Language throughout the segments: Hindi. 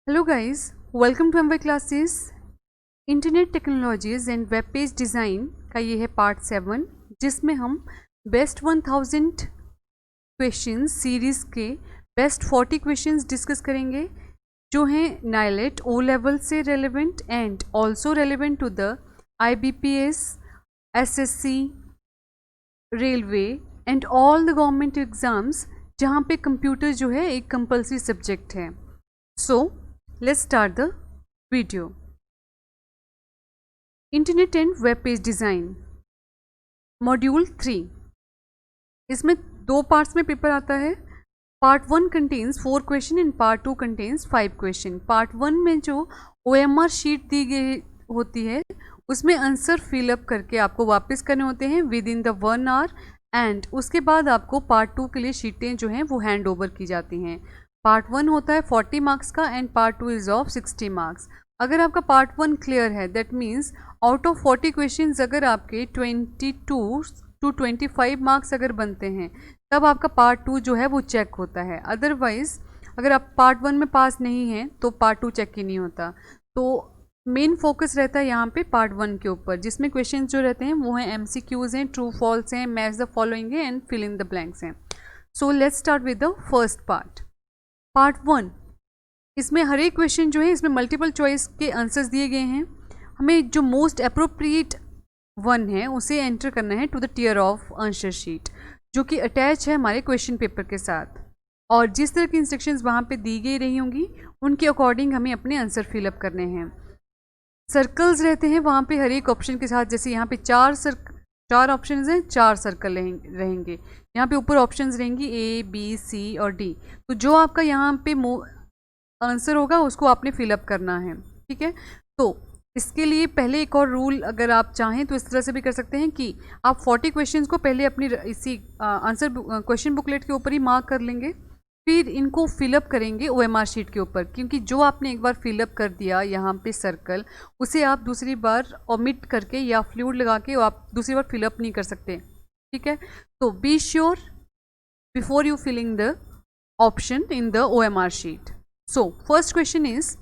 Hello guys, welcome to M Y classes. Internet technologies and web page design का ये है पार्ट 7, जिसमें हम बेस्ट 1000 क्वेश्चंस सीरीज़ के बेस्ट 40 क्वेश्चंस डिस्कस करेंगे, जो हैं नाइलेट ओ लेवल से relevant and also relevant to the IBPS, SSC, railway and all the government exams, जहाँ पे कंप्यूटर जो है एक कंपल्सरी सब्जेक्ट है। So, let's start the video. Internet and Web Page Design Module 3। इसमें दो पार्ट्स में पेपर आता है। Part 1 contains 4 question and part 2 contains 5 question. Part 1 में जो OMR शीट दी गई होती है, उसमें आंसर फिलअप करके आपको वापस करने होते हैं within the 1 hour, and उसके बाद आपको पार्ट 2 के लिए शीटें जो हैं वो हैंड ओवर की जाती हैं। पार्ट 1 होता है 40 मार्क्स का and part 2 is of 60 marks. अगर आपका पार्ट 1 क्लियर है, that means out of 40 questions अगर आपके 22 to 25 मार्क्स अगर बनते हैं, तब आपका पार्ट 2 जो है वो चेक होता है। अदरवाइज़ अगर आप पार्ट 1 में पास नहीं हैं तो पार्ट 2 चेक ही नहीं होता। तो मेन फोकस रहता है यहाँ पे पार्ट 1 के ऊपर, जिसमें क्वेश्चंस जो रहते हैं वो हैं MCQs हैं, ट्रू फॉल्स हैं, मैच द फॉलोइंग है and fill in the blanks हैं। So let's start with the first part. Part 1, इसमें हर एक क्वेश्चन जो है इसमें मल्टीपल चॉइस के आंसर्स दिए गए हैं। हमें जो मोस्ट अप्रोप्रिएट वन है उसे एंटर करना है to the tear off answer sheet, जो कि अटैच है हमारे क्वेश्चन पेपर के साथ, और जिस तरह की इंस्ट्रक्शंस वहाँ पे दी गई रही होंगी उनके अकॉर्डिंग हमें अपने आंसर फिलअप करने हैं। सर्कल्स रहते हैं वहाँ पे हर एक ऑप्शन के साथ, जैसे यहाँ पे चार ऑप्शंस हैं, 4 सर्कल रहेंगे। यहाँ पे ऊपर ऑप्शंस रहेंगी A, B, C और D। तो जो आपका यहाँ पे आंसर होगा उसको आपने फिलअप करना है, ठीक है। तो इसके लिए पहले एक और रूल अगर आप चाहें तो इस तरह से भी कर सकते हैं कि आप 40 क्वेश्चंस को पहले अपनी इसी आंसर क्वेश्चन बुकलेट के ऊपर ही मार्क कर लेंगे, फिर इनको फिलअप करेंगे OMR शीट के ऊपर, क्योंकि जो आपने एक बार फिलअप कर दिया यहाँ पे सर्कल, उसे आप दूसरी बार ओमिट करके या फ्लूइड लगा के आप दूसरी बार फिलअप नहीं कर सकते, ठीक है। तो be sure before you feeling the option in the OMR sheet. So first question is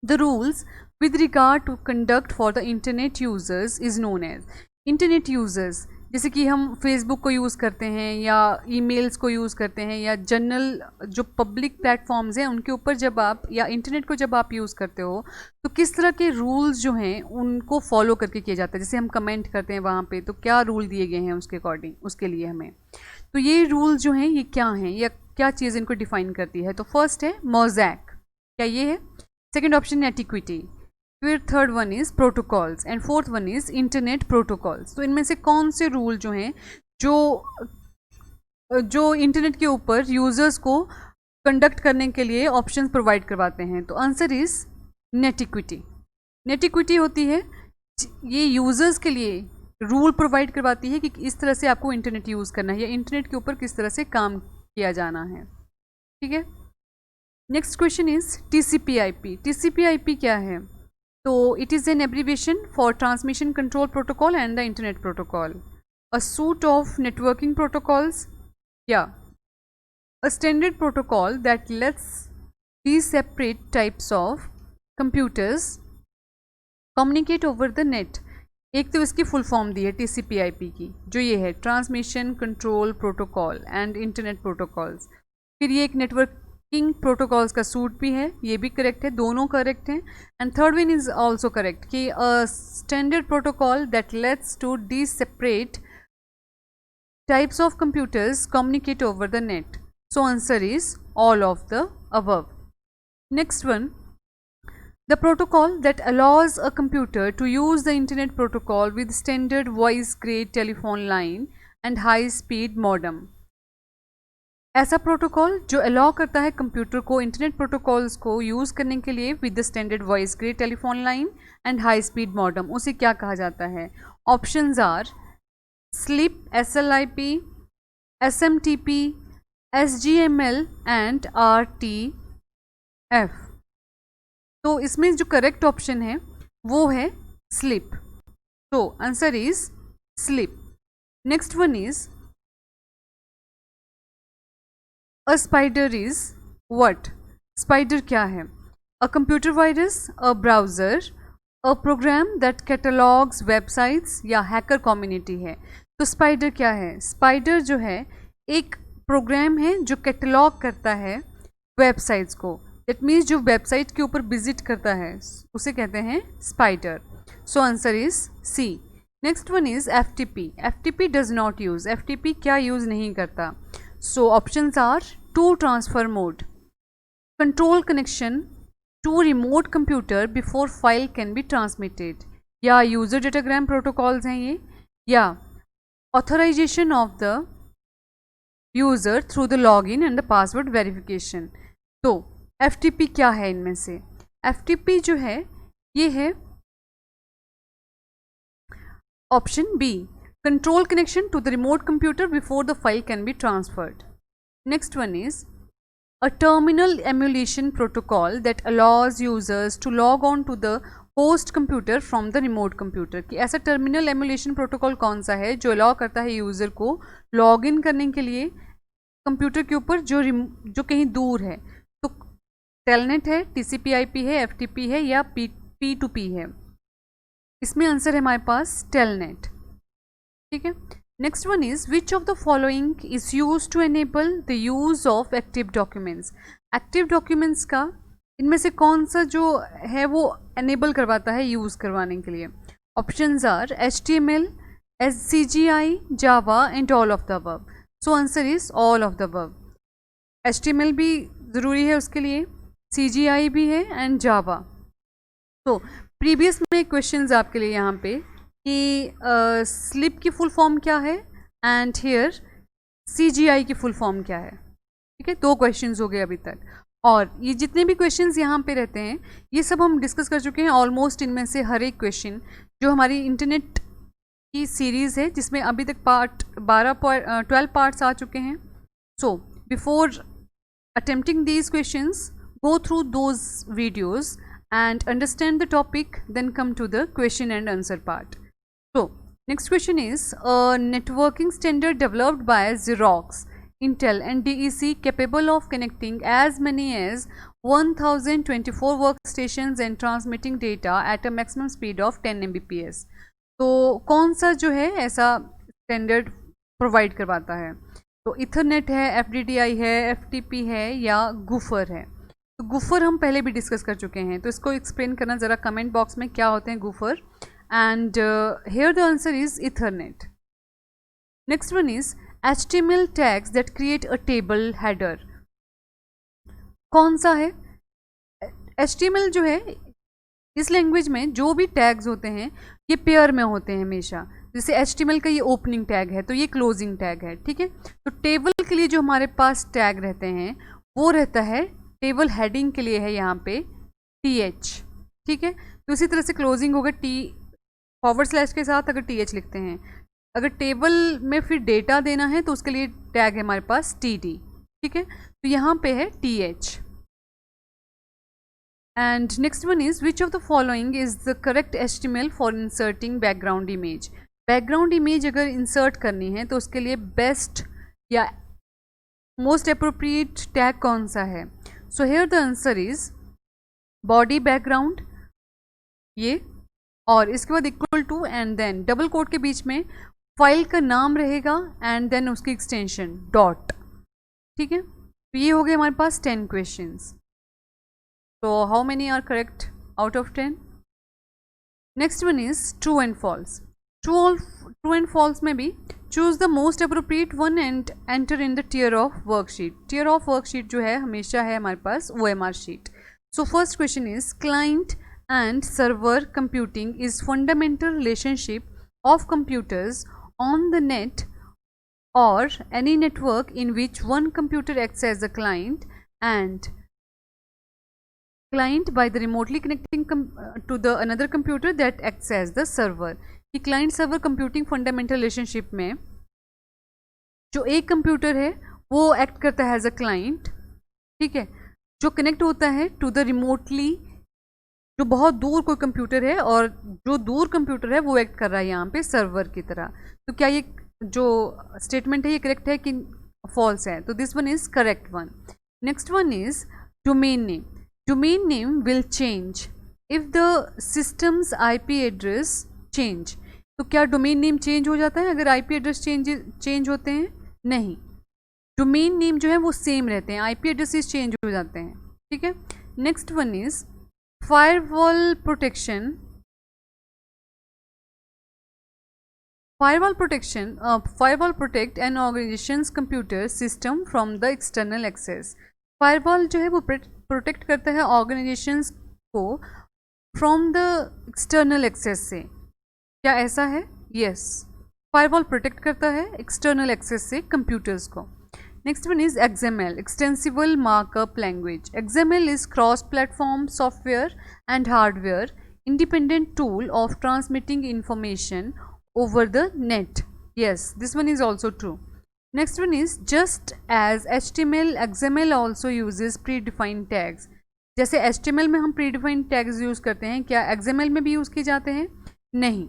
the rules with regard to conduct for the internet users is known as। Internet users जैसे कि हम फेसबुक को यूज़ करते हैं या ईमेल्स को यूज़ करते हैं या जनरल जो पब्लिक प्लेटफॉर्म्स हैं उनके ऊपर जब आप या इंटरनेट को जब आप यूज़ करते हो तो किस तरह के रूल्स जो हैं उनको फॉलो करके किया जाता है। जैसे हम कमेंट करते हैं वहाँ पे, तो क्या रूल दिए गए हैं उसके अकॉर्डिंग, उसके लिए हमें तो ये रूल जो हैं ये क्या हैं या क्या चीज़ इनको डिफाइन करती है। तो फर्स्ट है मोज़ैक, क्या ये है। सेकेंड ऑप्शन एटिक्विटी, फिर third one is protocols and fourth one is internet protocols. तो इनमें से कौन से रूल जो हैं जो इंटरनेट के ऊपर यूज़र्स को कंडक्ट करने के लिए ऑप्शंस प्रोवाइड करवाते हैं। तो आंसर इज़ नेटिक्विटी। नेटिक्विटी होती है ये यूज़र्स के लिए रूल प्रोवाइड करवाती है कि इस तरह से आपको इंटरनेट यूज़ करना है या इंटरनेट के ऊपर किस तरह से काम किया जाना है, ठीक है। Next question is TCP/IP। TCP/IP क्या है। तो it is an abbreviation for Transmission Control Protocol and the Internet Protocol, a suite of networking protocols, a standard protocol that lets these separate types of computers communicate over the net। एक तो इसकी फुल फॉर्म दी है TCP/IP की, जो ये है transmission control protocol and internet protocols. फिर ये एक नेटवर्किंग प्रोटोकॉल्स का सूट भी है, ये भी करेक्ट है, दोनों करेक्ट हैं। And third one is also correct कि standard protocol that lets two disparate types of computers communicate over the net. So answer is all of the above. Next one, the protocol that allows a computer to use the internet protocol with standard voice grade telephone line and high speed modem। ऐसा प्रोटोकॉल जो अलाउ करता है कंप्यूटर को इंटरनेट प्रोटोकॉल्स को यूज़ करने के लिए with the standard voice grade telephone line and high speed modem, उसे क्या कहा जाता है। Options are slip, SLIP, SMTP, SGML and RTF। तो इसमें जो करेक्ट ऑप्शन है वो है स्लिप। तो answer is slip. Next one is a spider is what. Spider क्या है। A computer virus, a browser, a program that catalogues websites या हैकर कम्युनिटी है। तो स्पाइडर क्या है? स्पाइडर जो है एक प्रोग्राम है जो कैटलॉग करता है वेबसाइट्स को। दैट मीन्स जो वेबसाइट के ऊपर विजिट करता है उसे कहते हैं spider. So answer is C. Next one is FTP। FTP does not use. FTP क्या यूज नहीं करता? So options are two transfer mode, control connection to remote computer before file can be transmitted, या यूजर डेटाग्राम प्रोटोकॉल्स हैं ये, या authorisation of the user through the login and the password verification. तो FTP क्या है इनमें से? FTP जो है ये है option B, control connection to the remote computer before the file can be transferred. Next one is a terminal emulation protocol that allows users to log on to the host computer from the remote computer। कि ऐसा टर्मिनल एमुलेशन प्रोटोकॉल कौन सा है जो अलाउ करता है यूज़र को लॉग इन करने के लिए कंप्यूटर के ऊपर जो कहीं दूर है? तो टेलनेट है, TCP/IP है, FTP है, या P2P है? इसमें आंसर है हमारे पास टेलनेट। ठीक है। Next one is which of the following is use to enable the use of active documents. Active documents का इनमें से कौन सा जो है वो एनेबल करवाता है यूज करवाने के लिए? Options are HTML, CGI, Java and all of the above. So answer is all of the above. HTML भी ज़रूरी है उसके लिए, CGI भी है एंड जावा। तो प्रीवियस में क्वेश्चंस आपके लिए यहाँ पे कि स्लिप की फुल फॉर्म क्या है एंड हियर CGI की फुल फॉर्म क्या है। ठीक है, 2 क्वेश्चंस हो गए अभी तक। और ये जितने भी क्वेश्चंस यहाँ पे रहते हैं ये सब हम डिस्कस कर चुके हैं ऑलमोस्ट। इनमें से हर एक क्वेश्चन जो हमारी इंटरनेट की सीरीज़ है जिसमें अभी तक 12 पार्ट्स आ चुके हैं। So before attempting these questions go through those videos and understand the topic, then come to the question and answer part. So next question is a networking standard developed by Xerox, Intel and DEC capable of connecting as many as 1024 workstations and transmitting data at a maximum speed of 10 Mbps। तो कौन सा जो है ऐसा स्टैंडर्ड प्रोवाइड करवाता है? तो इथरनेट है, FDDI है, FTP है, या गुफर है? तो गुफर हम पहले भी डिस्कस कर चुके हैं, तो इसको एक्सप्लेन करना ज़रा कमेंट बॉक्स में क्या होते हैं gopher. And here the answer is Ethernet. Next one is HTML tags that create a table header. कौन सा है? HTML जो है इस लैंग्वेज में जो भी टैग्स होते हैं ये पेयर में होते हैं हमेशा। जैसे HTML का ये ओपनिंग टैग है तो ये क्लोजिंग टैग है। ठीक है, तो टेबल के लिए जो हमारे पास टैग रहते हैं वो रहता है, टेबल हेडिंग के लिए है यहाँ पे TH। ठीक है, तो इसी तरह से क्लोजिंग होगा T// के साथ अगर TH लिखते हैं। अगर टेबल में फिर डेटा देना है तो उसके लिए टैग है हमारे पास TD। ठीक है, तो यहाँ पे है TH। And next one is which of the following is the correct HTML for inserting background image. Background image अगर इंसर्ट करनी है तो उसके लिए बेस्ट या मोस्ट अप्रोप्रिएट टैग कौन सा है? So here the answer is body background ये, और इसके बाद equal to and then double quote के बीच में फाइल का नाम रहेगा एंड देन उसकी एक्सटेंशन डॉट। ठीक है, तो ये हो गए हमारे पास 10 क्वेश्चंस। तो how many are correct out of 10? Next one is true and false. True and false में भी choose the most appropriate one and enter in the tear off worksheet. Tear off worksheet जो है हमेशा है हमारे पास OMR sheet. So first question is client and server computing is fundamental relationship of computers on the net or any network in which one computer acts as a client and client by the remotely connecting to the another computer that acts as the server। कि client server computing fundamental relationship में जो एक कंप्यूटर है वो एक्ट करता है एज अ क्लाइंट। ठीक है, जो कनेक्ट होता है टू द रिमोटली, जो बहुत दूर कोई कंप्यूटर है और जो दूर कंप्यूटर है वो एक्ट कर रहा है यहाँ पे सर्वर की तरह। तो क्या ये जो स्टेटमेंट है ये करेक्ट है कि फॉल्स है? तो this one is correct one. Next one is domain name. Domain name will change if the systems IP address change. तो क्या डोमेन नेम चेंज हो जाता है अगर आईपी एड्रेस चेंज होते हैं? नहीं, डोमेन नेम जो है वो सेम रहते हैं, आईपी एड्रेसेस चेंज हो जाते हैं। ठीक है। Next one is firewall protection. Firewall protect an organization's computer system from the external access। Firewall जो है वो प्रोटेक्ट करता है ऑर्गेनाइजेशंस को फ्रॉम द एक्सटर्नल एक्सेस से। क्या ऐसा है? यस, फायरवॉल प्रोटेक्ट करता है एक्सटर्नल एक्सेस से कंप्यूटर्स को। Next one is XML, extensible markup language. XML is cross-platform software and hardware independent tool of transmitting information over the net। Yes, this one is also true। Next one is just as HTML, XML also uses predefined tags। जैसे HTML में हम predefined tags यूज करते हैं, क्या XML में भी यूज किए जाते हैं? नहीं।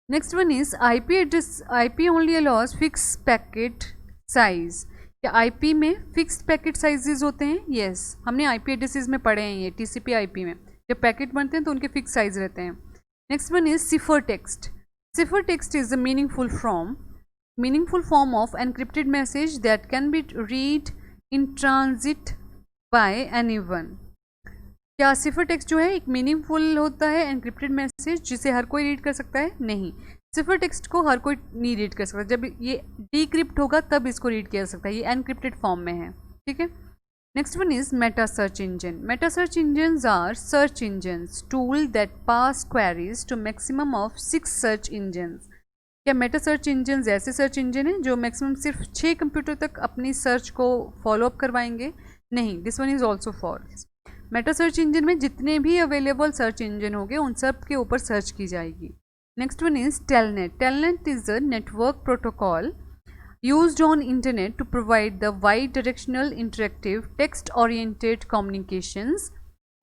Next one is IP address, IP only allows fixed packet size। क्या IP में fixed packet sizes होते हैं? Yes, हमने IP addresses में पढ़े हैं ये TCP/IP में, जब पैकेट बनते हैं तो उनके फिक्स साइज रहते हैं। Next one is ciphertext। Ciphertext is a meaningful form of encrypted message that can be read in transit by anyone। क्या ciphertext जो है एक मीनिंगफुल होता है एनक्रिप्टेड मैसेज जिसे हर कोई रीड कर सकता है? नहीं, ciphertext को हर कोई नहीं रीड कर सकता, जब ये डिक्रिप्ट होगा तब इसको रीड किया जा सकता है, ये एनक्रिप्टेड फॉर्म में है। ठीक है। Next one is meta search engine। Meta search engines are search engines tool that pass queries to maximum of 6 search engines। क्या meta search engines ऐसे search engine हैं जो maximum सिर्फ 6 कंप्यूटर तक अपनी सर्च को फॉलो अप करवाएंगे? नहीं, this one is also false। meta search engine में जितने भी अवेलेबल सर्च इंजन होंगे उन सब के ऊपर सर्च की जाएगी। Next one is telnet। telnet is a network protocol used on internet to provide the bi-directional interactive text-oriented communications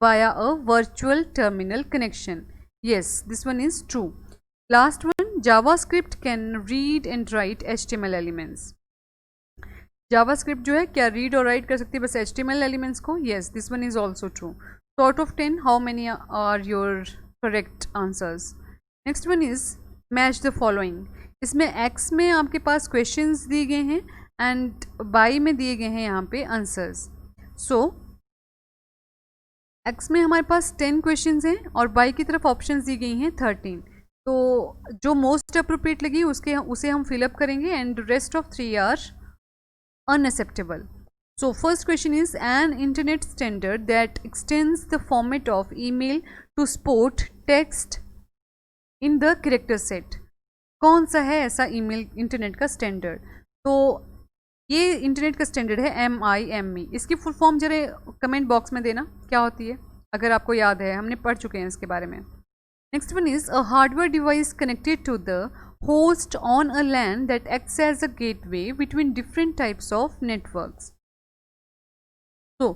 via a virtual terminal connection। Yes, this one is true। Last one, JavaScript can read and write HTML elements। JavaScript जो है क्या रीड और राइट कर सकती है बस HTML elements को? Yes, this one is also true। So out of 10, how many are your correct answers? Next one is match the following। इसमें X में आपके पास क्वेश्चंस दिए गए हैं एंड Y में दिए गए हैं यहाँ पे आंसर्स। सो X में हमारे पास 10 क्वेश्चंस हैं और Y की तरफ ऑप्शंस दी गई हैं 13। तो जो मोस्ट अप्रोप्रिएट लगी उसे हम फिलअप करेंगे and rest of 3 are unacceptable. So first question is an internet standard that extends the format of email to support text in the character set. कौन सा है ऐसा ईमेल इंटरनेट का स्टैंडर्ड? तो ये इंटरनेट का स्टैंडर्ड है MIME। इसकी फुल फॉर्म जरा कमेंट बॉक्स में देना क्या होती है, अगर आपको याद है, हमने पढ़ चुके हैं इसके बारे में। Next one is a hardware device connected to the host on a LAN that acts as a gateway between different types of networks. तो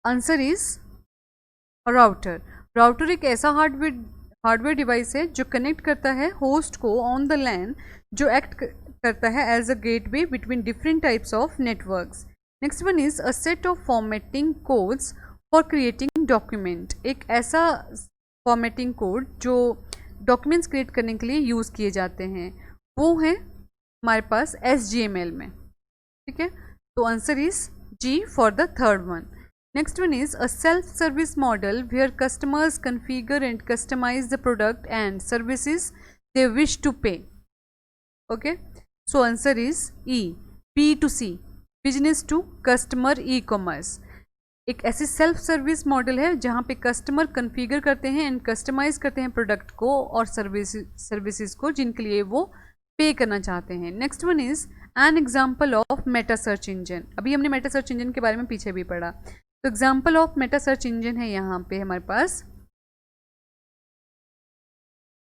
आंसर इज राउटर। राउटर एक ऐसा हार्डवेयर डिवाइस है जो कनेक्ट करता है होस्ट को ऑन द LAN, जो एक्ट करता है as a gateway between different types of networks. Next one is a set of formatting codes for creating document. एक ऐसा फॉर्मेटिंग कोड जो डॉक्यूमेंट्स क्रिएट करने के लिए यूज़ किए जाते हैं, वो है हमारे पास HTML में। ठीक है, तो answer is G for the third one. Next one is a self-service model where customers configure and customize the product and services they wish to pay। Okay, so answer is E, B2C, business to customer e-commerce। एक ऐसी सेल्फ सर्विस मॉडल है जहाँ पे कस्टमर कन्फिगर करते हैं एंड कस्टमाइज करते हैं प्रोडक्ट को और सर्विसेज को जिनके लिए वो पे करना चाहते हैं। Next one is an example of Meta search engine. अभी हमने मेटा सर्च इंजन के बारे में पीछे भी पढ़ा, तो example of Meta search engine है यहाँ पे हमारे पास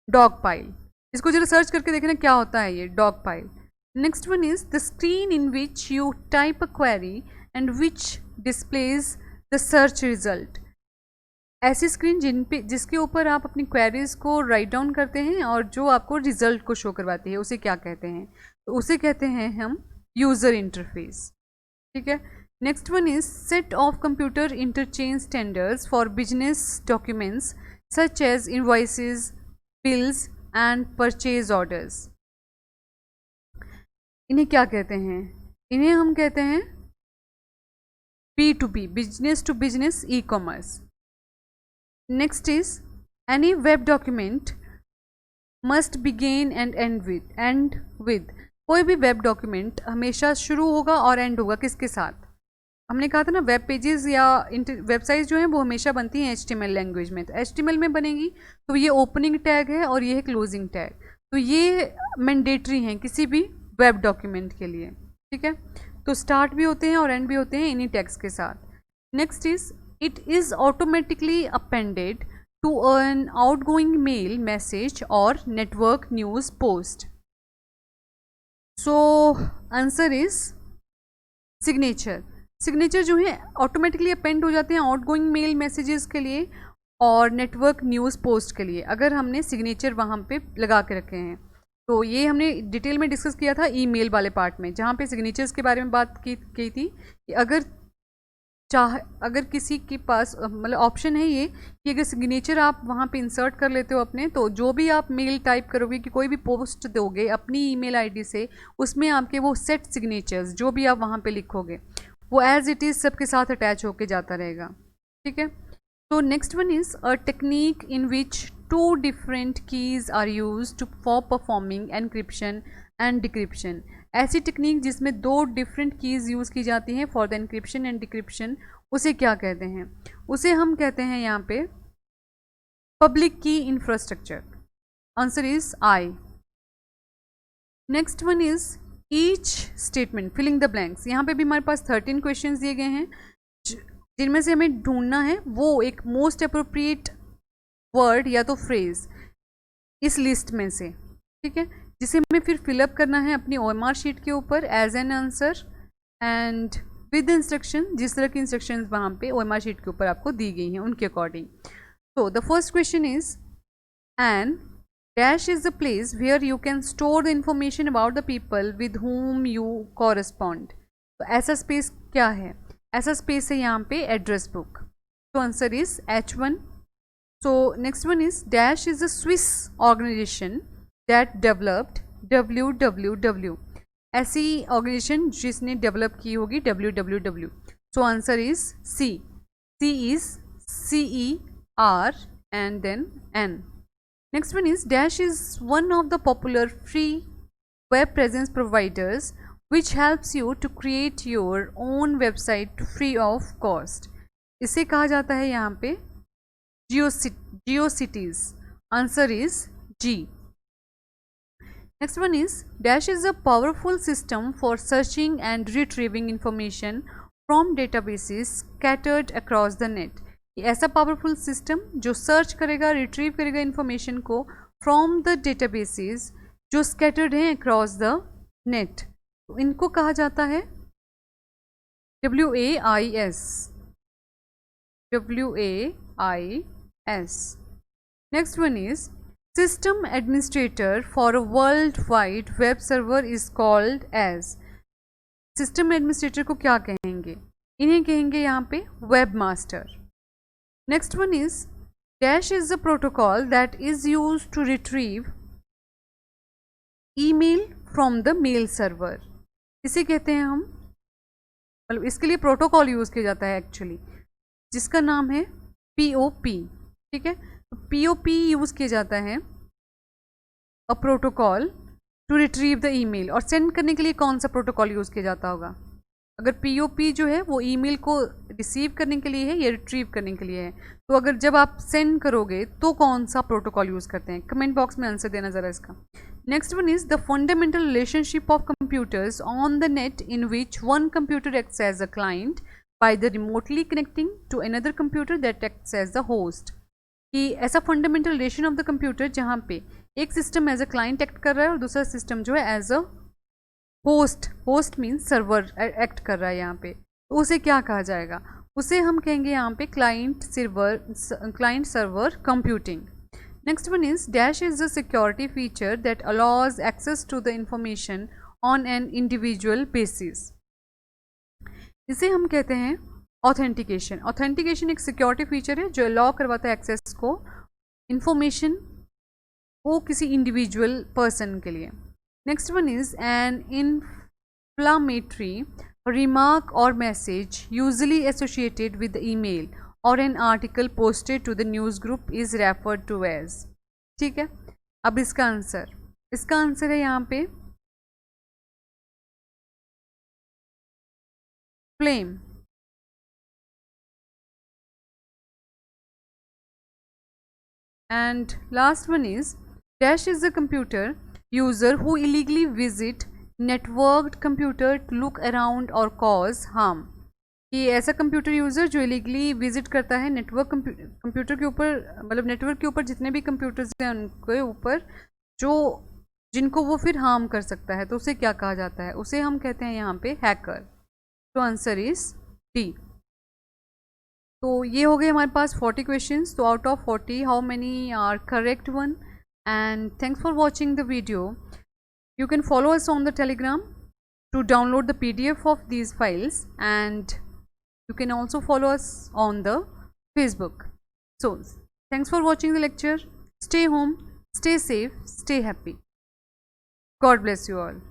डॉग पाइल। इसको जरा सर्च करके देखना क्या होता है ये dog pile. Next one is the screen in which you type a query and which displays the search result. ऐसी स्क्रीन जिसके ऊपर आप अपनी क्वेरीज को राइट डाउन करते हैं और जो आपको रिजल्ट को शो करवाती है, उसे क्या कहते हैं? तो उसे कहते हैं हम यूज़र इंटरफेस। ठीक है। Next one is set of computer interchange standards for business documents such as invoices, bills and purchase orders. इन्हें क्या कहते हैं? इन्हें हम कहते हैं B2B, business to business e-commerce. Next is any web document must begin and end with. कोई भी वेब डॉक्यूमेंट हमेशा शुरू होगा और एंड होगा किसके साथ? हमने कहा था ना, वेब पेजेस या वेबसाइट जो हैं वो हमेशा बनती हैं HTML लैंग्वेज में. तो HTML में बनेगी तो ये ओपनिंग टैग है और ये है क्लोजिंग टैग. तो ये मैंडेटरी हैं किसी भी वेब डॉक्यूमेंट के लिए. ठीक है, तो स्टार्ट भी होते हैं और एंड भी होते हैं इन्हीं टैग्स के साथ. Next is it is automatically appended to an outgoing mail message और network news post. So answer is signature. Signature जो है ऑटोमेटिकली अपेंड हो जाते हैं आउटगोइंग मेल मैसेजेस के लिए और नेटवर्क न्यूज़ पोस्ट के लिए, अगर हमने सिग्नेचर वहाँ पे लगा के रखे हैं. तो ये हमने डिटेल में डिस्कस किया था ईमेल वाले पार्ट में, जहाँ पे सिग्नेचर्स के बारे में बात की थी कि अगर किसी के पास मतलब ऑप्शन है ये कि अगर सिग्नेचर आप वहाँ पे इंसर्ट कर लेते हो अपने, तो जो भी आप मेल टाइप करोगे कि कोई भी पोस्ट दोगे अपनी ईमेल आईडी से, उसमें आपके वो सेट सिग्नेचर्स जो भी आप वहाँ पे लिखोगे वो एज इट इज़ सबके साथ अटैच होके जाता रहेगा. ठीक है, तो next one is a technique in which 2 different keys are used for performing encryption and decryption. ऐसी टेक्निक जिसमें 2 डिफरेंट कीज़ यूज़ की जाती हैं for the encryption and decryption, उसे क्या कहते हैं? उसे हम कहते हैं यहाँ पे public key infrastructure. Answer is I. Next one is each statement filling the blanks. यहाँ पे भी हमारे पास 13 क्वेश्चंस दिए गए हैं जिनमें से हमें ढूंढना है वो एक मोस्ट अप्रोप्रिएट वर्ड या तो फ्रेज इस लिस्ट में से. ठीक है, जिसे हमें फिर फिलअप करना है अपनी OMR शीट के ऊपर as an answer and with instruction, जिस तरह की इंस्ट्रक्शंस वहाँ पे OMR शीट के ऊपर आपको दी गई हैं उनके अकॉर्डिंग. तो the first question is and dash is the place where you can store the information about the people with whom you correspond. तो ऐसा स्पेस क्या है? ऐसा स्पेस है यहाँ पे एड्रेस बुक. तो answer is H1. So next one is dash is a Swiss organization that developed www. ऐसी organization जिसने develop की होगी www. So answer is C. C is CER and then N. Next one is dash is one of the popular free web presence providers which helps you to create your own website free of cost. इसे कहा जाता है यहाँ पे GeoCities. Answer is G. Next one is dash is a powerful system for searching and retrieving information from databases scattered across the net. ये ऐसा पावरफुल सिस्टम जो सर्च करेगा, रिट्रीव करेगा इंफॉर्मेशन को फ्रॉम द डेटाबेसेस जो स्कैटर्ड हैं अक्रॉस द नेट. तो इनको कहा जाता है WAIS. Next one is system administrator for a worldwide web server is called as. system administrator को क्या कहेंगे? इन्हें कहेंगे यहाँ पे webmaster. Next one is dash is the protocol that is used to retrieve email from the mail server. इसे कहते हैं हम, मतलब इसके लिए प्रोटोकॉल यूज़ किया जाता है एक्चुअली, जिसका नाम है POP. ठीक है, तो POP यूज़ किया जाता है a protocol to retrieve the email. और सेंड करने के लिए कौन सा प्रोटोकॉल यूज़ किया जाता होगा? अगर POP जो है वो ईमेल को रिसीव करने के लिए है या रिट्रीव करने के लिए है, तो अगर जब आप सेंड करोगे तो कौन सा प्रोटोकॉल यूज़ करते हैं? कमेंट बॉक्स में आंसर देना ज़रा इसका. Next one is the fundamental relationship of computers on the net in which one computer acts as a client by the remotely connecting to another computer that acts as the host. कि ऐसा fundamental relation of the computer जहाँ पे एक system as a client act कर रहा है और दूसरा सिस्टम जो है as a host means server act कर रहा है यहाँ पे, तो उसे क्या कहा जाएगा? उसे हम कहेंगे यहाँ पे client server computing. Next one is dash is the security feature that allows access to the information on an individual basis. इसे हम कहते हैं ऑथेंटिकेशन। ऑथेंटिकेशन एक सिक्योरिटी फीचर है जो अलाउ करवाता है एक्सेस को इंफॉर्मेशन को किसी इंडिविजुअल पर्सन के लिए। Next one is an inflammatory remark or message usually associated with the email or an article posted to the news group is referred to as। ठीक है, अब इसका आंसर है यहाँ पे flame. And last one is dash is a computer user who illegally visit networked computer to look around or cause harm। कि ऐसा कंप्यूटर यूज़र जो इलीगली विजिट करता है नेटवर्क कंप्यूटर के ऊपर, मतलब नेटवर्क के ऊपर जितने भी कंप्यूटर्स हैं उनके ऊपर जो जिनको वो फिर हार्म कर सकता है, तो उसे क्या कहा जाता है? उसे हम कहते हैं यहाँ पे हैकर। तो आंसर इज डी। तो ये हो गए हमारे पास 40 क्वेश्चंस। तो out of 40 how many are correct one? And thanks for watching the video. You can follow us on the Telegram to download the PDF of these files, and you can also follow us on the Facebook. So, thanks for watching the lecture. Stay home, stay safe, stay happy. God bless you all.